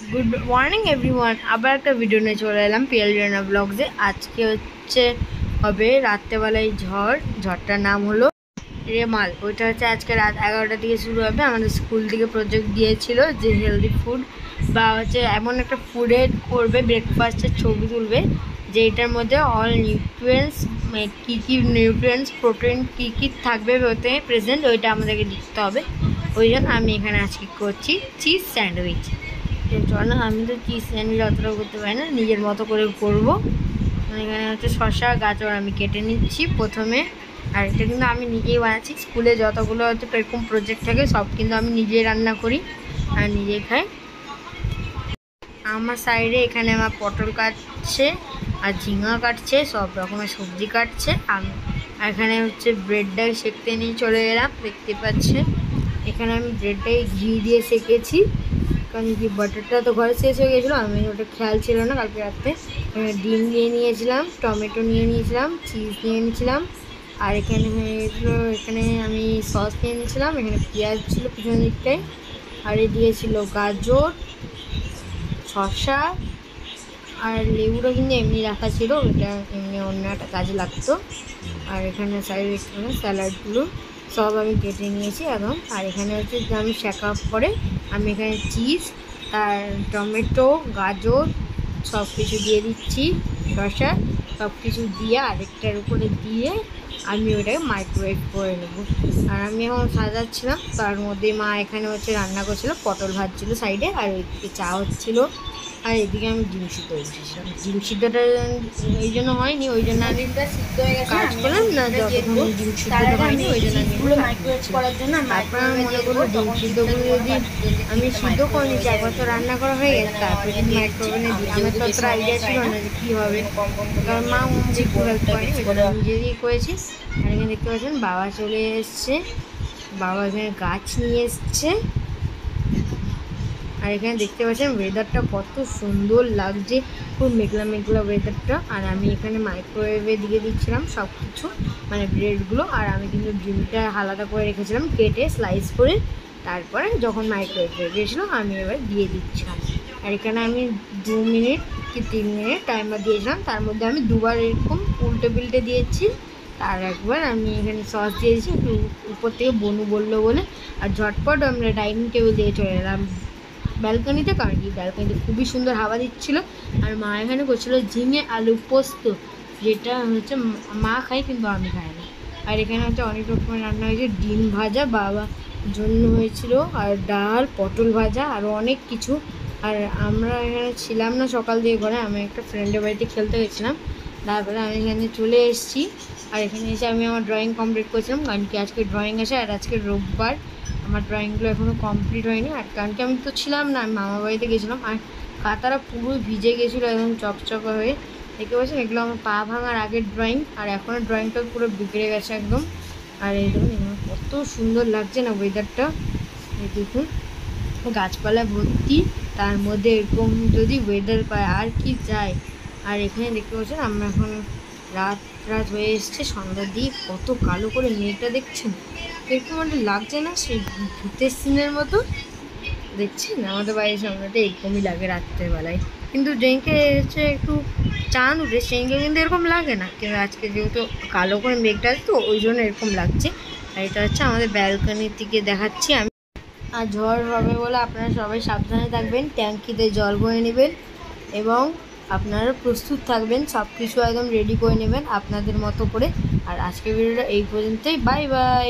Good morning everyone, আবার একটা video নিয়ে চলে এলাম পিএল রিয়ানা ব্লগসে। আজকে হবে রাত্রেবেলায় ঝড়টার নাম হলো রেমাল। ওইটা আজকে রাত 11টার দিকে শুরু হবে। আমাদের স্কুল থেকে প্রজেক্ট দিয়েছিল যে হেলদি ফুড বা এমন একটা ফুডের করবে, ব্রেকফাস্টের ছবি তুলবে যেটার মধ্যে অল নিউট্রিয়েন্টস, কী নিউট্রিয়েন্টস, প্রোটিন কী থাকবে ওতে প্রেজেন্ট, ওইটা আমাদেরকে লিখতে হবে। ওই জন্য আমি এখানে আজকে করছি চিজ স্যান্ডউইচ। তো চলো, আমি তো চিজ স্যান্ডউইচ অতটা করতে পারি না, নিজের মতো করে করবো। এখানে শসা গাজর আমি কেটে নিচ্ছি প্রথমে। আর এটা কিন্তু আমি নিজেই বানাচ্ছি। স্কুলে যতগুলো এরকম প্রজেক্ট থাকে সব কিন্তু আমি নিজেই রান্না করি আর নিজেই খাই। আমার সাইডে এখানে আমার পটল কাটছে আর ঝিঙা কাটছে, সব রকমের সবজি কাটছে। আমি এখানে ব্রেডটাকে সেঁকতে নিয়ে চলে গেলাম। দেখতে পাচ্ছেন এখানে আমি ব্রেডটাকে ঘি দিয়ে সেঁকেছি, কারণ কি বাটারটা তো ঘরে শেষ হয়ে গেছিলো, আমি ওটা খেয়াল ছিল না কালকে রাত্রে। ডিম নিয়ে নিয়েছিলাম, টমেটো নিয়ে নিয়েছিলাম, চিজ নিয়ে নিয়েছিলাম, আর এখানে আমি সস নিয়ে নিয়েছিলাম। এখানে পেঁয়াজ ছিল পিছনের দিকটায়, আর দিয়েছিল গাজর, শসা, আর লেবুটা কিন্তু এমনি রাখা ছিল, ওটা এমনি অন্য একটা কাজে লাগতো। আর এখানে সাইডে স্যালাডগুলো সব আমি কেটে নিয়েছি একদম। আর এখানে আমি শেখা পরে আমি এখানে চিজ, তার টমেটো, গাজর সব কিছু দিয়ে দিচ্ছি, শসা সব কিছু দিয়ে আরেকটার উপরে দিয়ে আমি ওটাকে মাইক্রোওয়েভ করে নেব। আর আমি এখন সাজাচ্ছিলাম, তার মধ্যে মা এখানে রান্না করছিল, পটল ভাজছিল সাইডে, আর ওইদিকে চা হচ্ছিলো, আর এদিকে আমি ডিম সিদ্ধ বসেছিলাম। ডিম সিদ্ধটা ওই জন্য হয়নি, ওই জন্য আমি কাজ করলাম না, যতক্ষণ ডিম সিদ্ধটা হয়নি ওই জন্য তারপর আমি মনে করবো ডিম সিদ্ধগুলো যদি আমি সিদ্ধ করে নিচ্ছি, একবার তো রান্না করা হয়ে গেছে, তারপরে যদি মাইক্রোওভেনে দিই। আমার তো অতটা আইডিয়া ছিল না যে কী হবে, কারণ মা একটু হেল্প করেনি, ওই জন্য নিজে দিয়ে করেছি। আর এখানে দেখতে পাচ্ছেন বাবা চলে এসছে, বাবা এখানে গাছ নিয়ে এসছে। আর এখানে দেখতে পাচ্ছেন ওয়েদারটা কত সুন্দর লাগছে, খুব মেঘলা মেঘলা ওয়েদারটা। আর আমি এখানে মাইক্রোওয়েভে দিয়ে দিচ্ছিলাম সব কিছু, মানে ব্রেডগুলো। আর আমি কিন্তু ডিমটা আলাদা করে রেখেছিলাম কেটে স্লাইস করে, তারপরে যখন মাইক্রোওয়েভে গিয়েছিলো আমি এবার দিয়ে দিচ্ছিলাম। আর এখানে আমি 2 মিনিট কি 3 মিনিট টাইমার দিয়েছিলাম, তার মধ্যে আমি দুবার এরকম উল্টে পিল্টে দিয়েছি। আর একবার আমি এখানে সস দিয়েছি একটু উপর থেকে, বনু বললো বলে। আর ঝটপট আমরা ডাইনিং টেবিল দিয়ে চলে এলাম ব্যালকনিতে, কারণ কি ব্যালকনিতে খুবই সুন্দর হাওয়া দিচ্ছিলো। আর মা এখানে করছিলো ঝিঙে আলু পোস্ত, যেটা মা খাই কিন্তু আমি খাই না। আর এখানে অনেক রকমের রান্না হয়েছে, ডিম ভাজা বাবা জন্য হয়েছিল, আর ডাল, পটল ভাজা, আরও অনেক কিছু। আর আমরা এখানে ছিলাম না সকাল দিয়ে ঘরে, আমি একটা ফ্রেন্ডের বাড়িতে খেলতে গেছিলাম, তারপরে আমি এখানে চলে এসেছি। আর এখানে এসে আমি আমার ড্রয়িং কমপ্লিট করছিলাম, কারণ কি আজকে ড্রয়িং আছে, আর আজকে রোববার আমার ড্রয়িংগুলো এখনও কমপ্লিট হয়নি। আর কারণ কি আমি তো ছিলাম না, আমি মামা বাড়িতে গেছিলাম, আর খাতাটা পুরো ভিজে গেছিলো একদম চকচকা হয়ে। দেখতে পাচ্ছেন এগুলো আমার পা ভাঙার আগের ড্রয়িং, আর এখনও ড্রয়িংটা পুরো বিগড়ে গেছে একদম। আর এই দেখুন কত সুন্দর লাগছে না ওয়েদারটা, এই দেখুন গাছপালা ভর্তি, তার মধ্যে এরকম যদি ওয়েদার পায় আর কি চাই। আর এখানে দেখতে পাচ্ছেন আমরা এখন রাত হয়ে এসছে, সন্ধ্যার দিকে কত কালো করে মেঘটা দেখছেন, এরকম একটা লাগছে না সেই ভূতের সিনের মতো। দেখছেন আমাদের বাড়ির সামনেটা এরকমই লাগে রাত্রেবেলায়, কিন্তু যেদিনকে একটু চাঁদ উঠে সেদিনকে কিন্তু এরকম লাগে না, কিন্তু আজকে যেহেতু কালো করে মেঘটা আছে তো ওই জন্য এরকম লাগছে। আর এটা আমাদের ব্যালকনির থেকে দেখাচ্ছি আমি। আর ঝড় হবে বলে আপনারা সবাই সাবধানে থাকবেন, ট্যাঙ্কিতে জল বয়ে নেবেন এবং আপনারা প্রস্তুত থাকবেন, সব কিছু একদম রেডি করে নেবেন আপনাদের মতো করে। আর আজকের ভিডিওটা এই পর্যন্তই, বাই বাই।